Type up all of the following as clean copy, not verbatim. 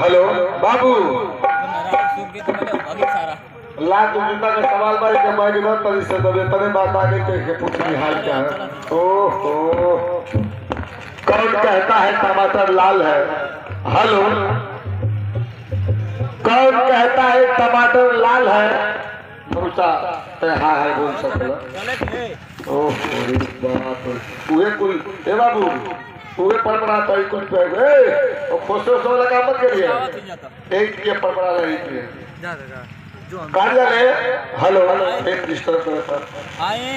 Hello बाबू लाख जूता का सवाल भाई के मैं ना तरी से दबे तने बात आगे के पूछनी हाल क्या है। ओहो कौन कहता है टमाटर लाल है। हेलो कौन कहता है टमाटर लाल है। पूछा हाँ है बोल सकता। ओहो बाप रे कोई ए बाबू पूरे परपरा तो कुछ पे ए और खोसो सो लगा मत करिए एक के परपरा रही थी कार्य ले। हेलो एक डिस्टर्ब करता आए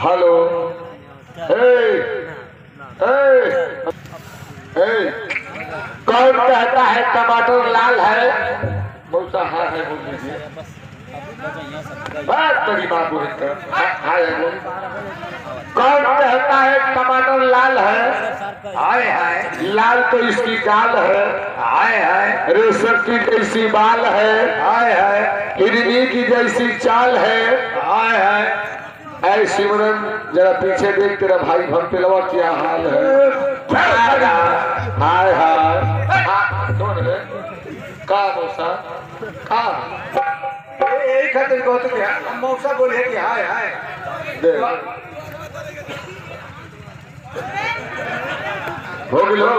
हेलो ए कौन कहता है टमाटर लाल है। बहुत सा हाँ है बोल दीजिए बात बड़ी बात हो कौन कहता है टमाटर लाल है। हाय हाय लाल तो इसकी गाल है। हाय हाय रेशम की जैसी बाल है। हाय हाय हिरनी की जैसी चाल है। हाय हाय ऐ सिमरन जरा पीछे देख तेरा भाई भक्तिलवा क्या हाल है। हाय हाय का मौसा का एक खातिर को तो क्या मौसा बोले कि हाय हाय हो गिलो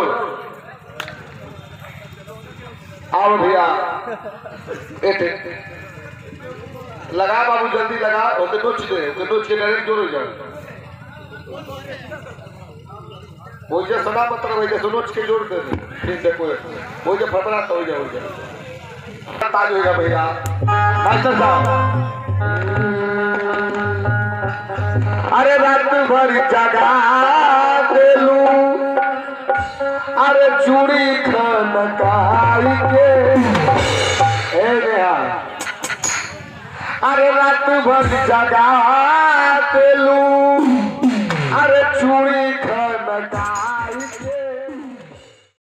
आओ भैया लगा बाबू जल्दी लगा ओके नोच दे ओके नोच के डायरेक्ट जोड़ हो जाए वो जो सदा मतलब वही जो नोच के जोड़ दे ठीक है कोई वो जो फटरा तो हो जाए ताज होगा भैया मास्टर साहब। अरे रात भर जगा देलू अरे चूड़ी खनकाई के अरे रात भर जगा देलू